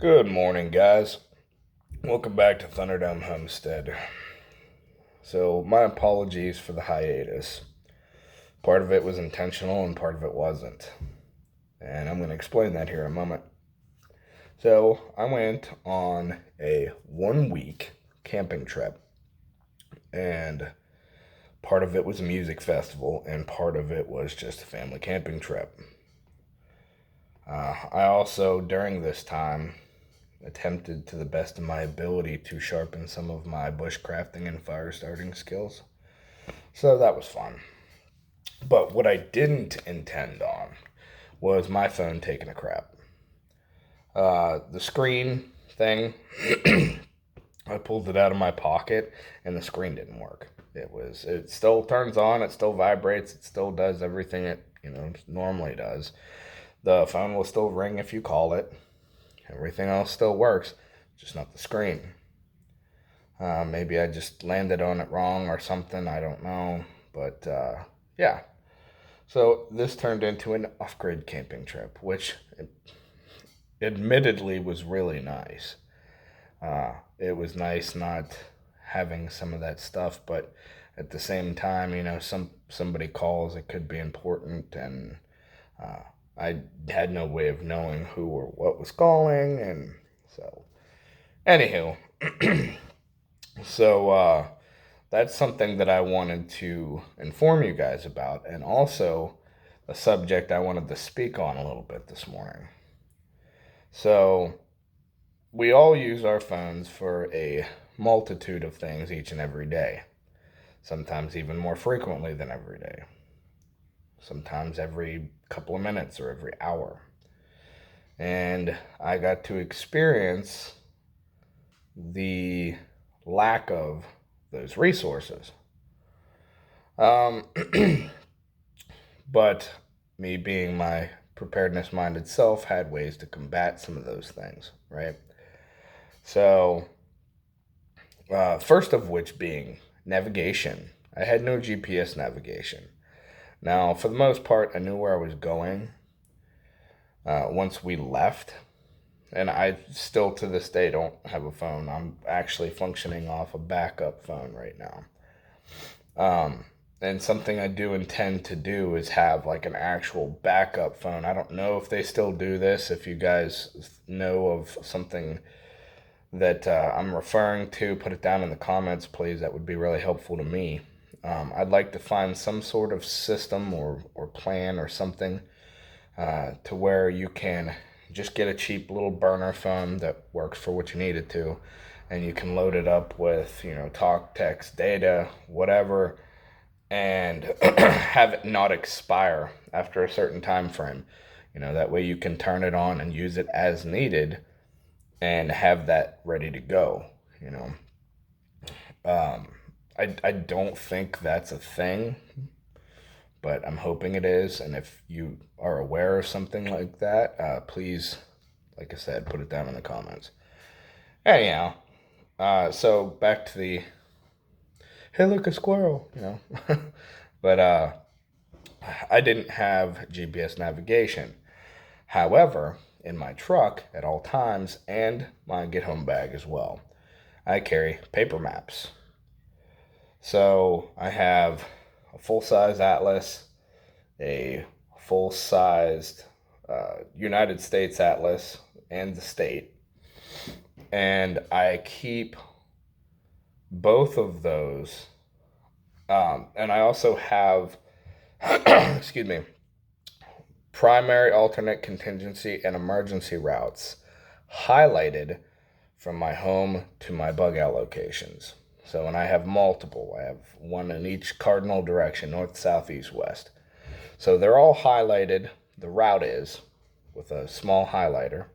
Good morning, guys. Welcome back to Thunderdome Homestead. So, my apologies for the hiatus. Part of it was intentional and part of it wasn't. And I'm going to explain that here in a moment. So, I went on a 1 week camping trip, and part of it was a music festival, and part of it was just a family camping trip. I also, during this time, attempted to the best of my ability to sharpen some of my bushcrafting and fire starting skills. So that was fun. But what I didn't intend on was my phone taking a crap. The screen thing, I pulled it out of my pocket and the screen didn't work. It still turns on, it still vibrates, it still does everything it, normally does. The phone will still ring if you call it. Everything else still works, just not the screen. Maybe I just landed on it wrong or something, I don't know. But yeah. So this turned into an off-grid camping trip, which admittedly was really nice. It was nice not having some of that stuff, but at the same time, somebody calls, it could be important, and uh, I had no way of knowing who or what was calling, and so, anywho, so that's something that I wanted to inform you guys about, and also a subject I wanted to speak on a little bit this morning. So, we all use our phones for a multitude of things each and every day, sometimes even more frequently than every day, sometimes every couple of minutes or every hour. And I got to experience the lack of those resources. Um, but me being my preparedness minded self had ways to combat some of those things, right? So, first of which being navigation. I had no GPS navigation. Now, for the most part, I knew where I was going once we left. And I still to this day don't have a phone. I'm actually functioning off a backup phone right now. And something I do intend to do is have like an actual backup phone. I don't know if they still do this. If you guys know of something that I'm referring to, put it down in the comments, please. That would be really helpful to me. I'd like to find some sort of system or plan or something to where you can just get a cheap little burner phone that works for what you need it to, and you can load it up with, talk, text, data, whatever, and have it not expire after a certain time frame. That way you can turn it on and use it as needed and have that ready to go, you know. I don't think that's a thing, but I'm hoping it is. And if you are aware of something like that, please, like I said, put it down in the comments. Anyhow, so back to the hey, look, a squirrel. But I didn't have GPS navigation. However, in my truck at all times and my get home bag as well, I carry paper maps. So I have a full size atlas, a full sized United States atlas and the state. And I keep both of those. And I also have, excuse me, primary, alternate, contingency, and emergency routes highlighted from my home to my bug out locations. So, and I have multiple. I have one in each cardinal direction, north, south, east, west. So they're all highlighted. The route is with a small highlighter.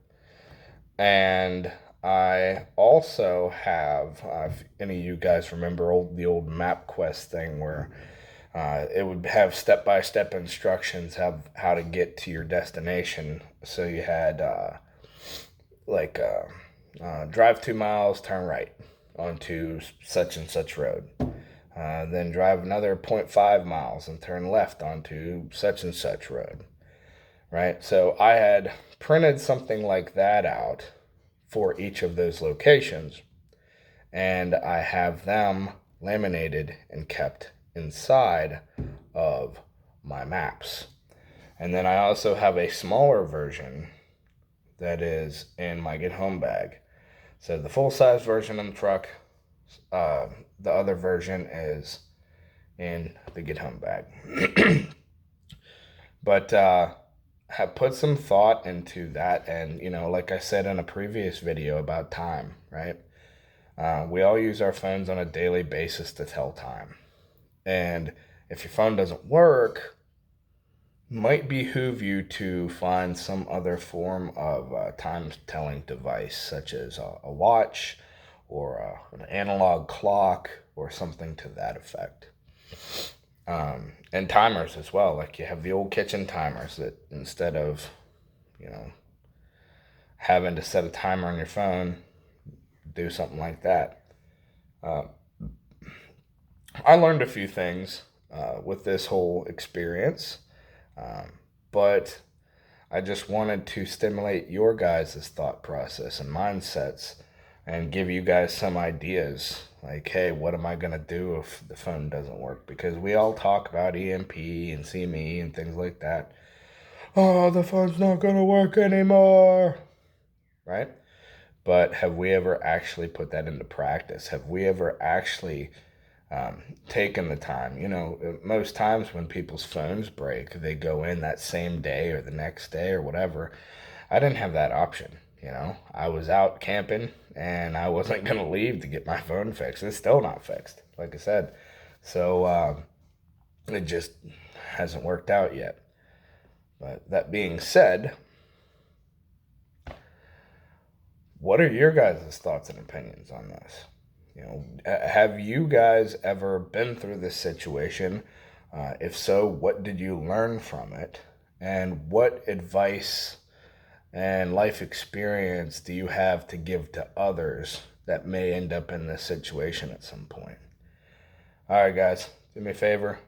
And I also have, if any of you guys remember the old MapQuest thing where it would have step-by-step instructions of how to get to your destination. So you had drive 2 miles, turn right onto such and such road. Then drive another 0.5 miles and turn left onto such and such road. Right? So I had printed something like that out for each of those locations. And I have them laminated and kept inside of my maps. And then I also have a smaller version that is in my Get Home bag. So the full-size version in the truck, the other version is in the Get Home bag. But have put some thought into that, and like I said in a previous video about time, right? We all use our phones on a daily basis to tell time. And if your phone doesn't work, might behoove you to find some other form of time-telling device, such as a watch or an analog clock or something to that effect. And timers as well. Like you have the old kitchen timers that instead of, having to set a timer on your phone, do something like that. I learned a few things with this whole experience, but I just wanted to stimulate your guys' thought process and mindsets and give you guys some ideas. Like, hey, what am I going to do if the phone doesn't work? Because we all talk about EMP and CME and things like that. Oh, the phone's not going to work anymore, right? But have we ever actually put that into practice? Have we ever actually taken the time? Most times when people's phones break, they go in that same day or the next day or whatever. I didn't have that option. I was out camping and I wasn't going to leave to get my phone fixed. It's still not fixed, like I said. So it just hasn't worked out yet. But that being said, what are your guys' thoughts and opinions on this? Have you guys ever been through this situation? If so, what did you learn from it? And what advice and life experience do you have to give to others that may end up in this situation at some point? All right, guys, do me a favor,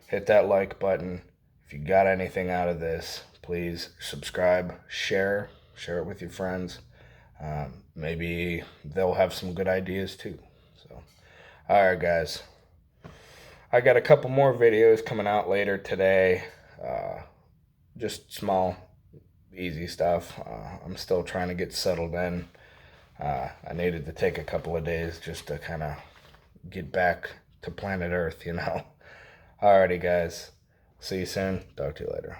hit that like button. If you got anything out of this, please subscribe, share it with your friends. Maybe they'll have some good ideas too. So, all right, guys, I got a couple more videos coming out later today. Just small, easy stuff. I'm still trying to get settled in. I needed to take a couple of days just to kind of get back to planet Earth, Alrighty, guys. See you soon. Talk to you later.